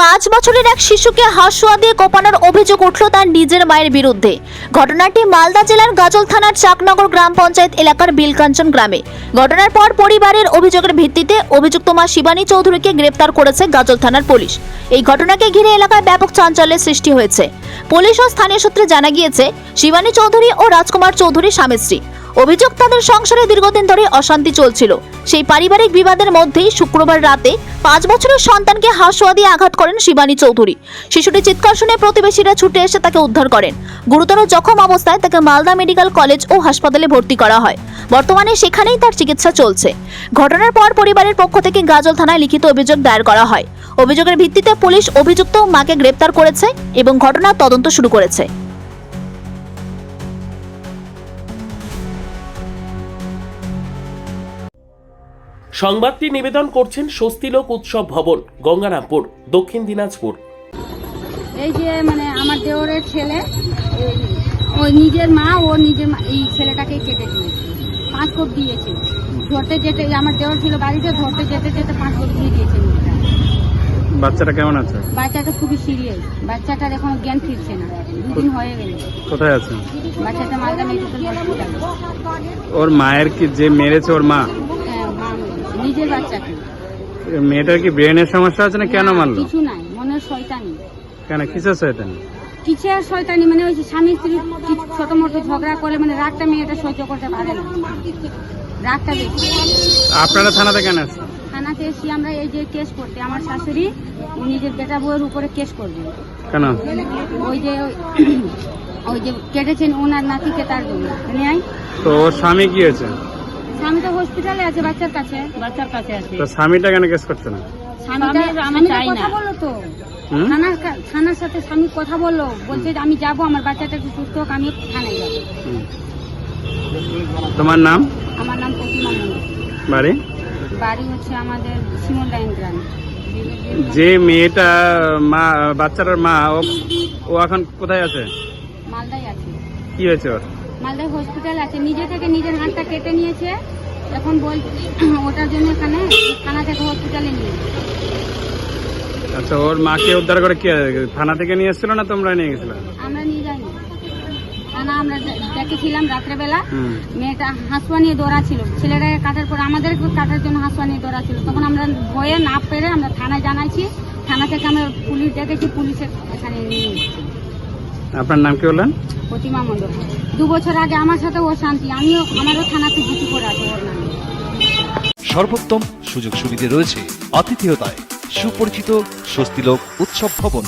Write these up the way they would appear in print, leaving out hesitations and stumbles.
5 বছরের এক শিশুকে হাঁসুয়া দিয়ে কোপানোর অভিযোগ উঠল তার নিজের মায়ের বিরুদ্ধে। ঘটনাটি মালদা জেলার গাজল থানার চাকনগর গ্রাম পঞ্চায়েত এলাকার বিলকাঞ্চন গ্রামে। ঘটনার পর পরিবারের অভিযোগের ভিত্তিতে অভিযুক্ত মা শিবানী চৌধুরীকে গ্রেপ্তার করেছে গাজল থানার পুলিশ। এই ঘটনাকে ঘিরে এলাকায় ব্যাপক চাঞ্চল্যের সৃষ্টি হয়েছে। পুলিশ ও স্থানীয় সূত্রে জানা গিয়েছে, শিবানী চৌধুরী ও রাজকুমার চৌধুরী স্বামী স্ত্রী। অভিযোগ, তাদের সংসারে দীর্ঘদিন ধরে অশান্তি চলছিল। সেই পারিবারিক বিবাদের মধ্যেই শুক্রবার রাতে 5 বছরের সন্তানকে হাঁসুয়া দিয়ে আঘাত করেন শিবানী চৌধুরী। শিশুটি চিৎকার শুনে প্রতিবেশীরা ছুটে এসে তাকে উদ্ধার করেন। গুরুতর জখম অবস্থায় তাকে মালদা মেডিকেল কলেজ ও হাসপাতালে ভর্তি করা হয়। বর্তমানে সেখানেই তার চিকিৎসা চলছে। ঘটনার পর পরিবারের পক্ষ থেকে গাজল থানায় লিখিত অভিযোগ দায়ের করা হয়। অভিযোগের ভিত্তিতে পুলিশ অভিযুক্ত মাকে গ্রেপ্তার করেছে এবং ঘটনার তদন্ত শুরু করেছে। সংবাদটি নিবেদন করছেন স্বস্তিলোক উৎসব ভবন, গঙ্গারামপুর, দক্ষিণ দিনাজপুর। এই যে আমার দেওরের ছেলে, ওই নিজের মা এই ছেলেটাকে কেটে দিয়েছে, 5 কোপ দিয়েছে। ধরতে যেতে আমার দেওর ছিল বাড়িতে, ধরতে যেতে 5 কোপ দিয়ে দিয়েছে। বাচ্চাটা কেমন আছে? বাচ্চাটা খুবই সিরিয়াস। বাচ্চাটার এখন জ্ঞান ফিরছে না, 2 দিন হয়ে গেল। কোথায় আছে বাচ্চাটা? মালদা মেডিকেল হসপিটালে। ওর মায়ের কি যে মেরেছে ওর মা? হ্যাঁ, মা নিজের বাচ্চাকে। মেয়েটার কি ব্রেনের সমস্যা আছে না কেন মারলো? কিছু নাই, মনের শয়তানি। কেন কিসের শয়তানি? কিসের শয়তানি ওই যে স্বামী স্ত্রী ছোট মোটো ঝগড়া করে, রাগটা মেয়েটা সহ্য করতে পারে না, রাগটা বেশি। আপনারা থানাতে কেন আসছেন? থানাতে এসে আমরা এই যে কেস করতে, আমার শাশুড়ি নিজের বেটা বউয়ের উপরে কেস করবে। কেন? ওই যে কেটেছেন ওনার নাতিকে, তার জন্য। তো ওর স্বামী কি হয়েছে? স্বামী তো হসপিটালে আছে, বাচ্চার কাছে আছে। তো স্বামীটা কেন কেস করছে না? স্বামীটা কথা বললো তো, থানার সাথে স্বামী কথা বললো, বলছে যে আমি যাবো, আমার বাচ্চাটা একটু সুস্থ হোক, আমি থানায় যাবো। তোমার নাম? আমার নাম প্রতিমা মন্ডল। বাড়ি হচ্ছে আমাদের শিমল লাইন গ্রাম। যে মেয়েটা বাচ্চাটার মা, ও এখন কোথায় আছে? মালদায় আছে। কি হয়েছে ওর? মালদায় হসপিটাল আছে। নিজে থেকে নিজের হাতটা কেটে নিয়েছে, এখন ওটার জন্য এখানে থানা থেকে হসপিটালে নিয়ে। আচ্ছা, ওর মাকে উদ্ধার করে কি থানা থেকে নিয়ে এসেছিল না তোমরা নিয়ে গেছিলে? আমরা নিয়ে যাইনি থানা, আমরা দেখেছিলাম রাত্রেবেলা। মেয়েটা হাঁসুয়া নিয়ে দৌড়া ছিল, ছেলেটাকে কাটার পর আমাদের কাটার জন্য হাঁসুয়া নিয়ে দৌড়া ছিল। তখন আমরা ভয়ে না পেরে আমরা থানায় জানাইছি। থানা থেকে আমরা পুলিশ ডেকেছি, পুলিশের এখানে নিয়ে এসেছি। আপনার নাম কি বললেন? প্রতিমা মন্ডল। 2 বছর আগে আমার সাথে ও শান্তি, আমারও থানাতে জিপি করে আছে ওর নামে। সর্বোত্তম সুযোগ সুবিধা রয়েছে আতিথেয়তায়। সুপরিচিত স্বস্তিলোক উৎসব ভবন,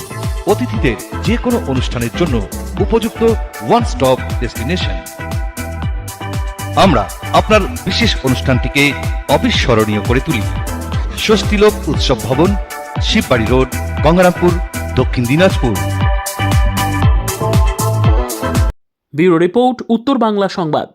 অতিথিদের যে কোনো অনুষ্ঠানের জন্য উপযুক্ত ওয়ান স্টপ ডেস্টিনেশন। আমরা আপনার বিশেষ অনুষ্ঠানটিকে অবিস্মরণীয় করে তুলি। স্বস্তিলোক উৎসব ভবন, শিববাড়ি রোড, গঙ্গারামপুর, দক্ষিণ দিনাজপুর। ব্যুরো রিপোর্ট, উত্তর বাংলা সংবাদ।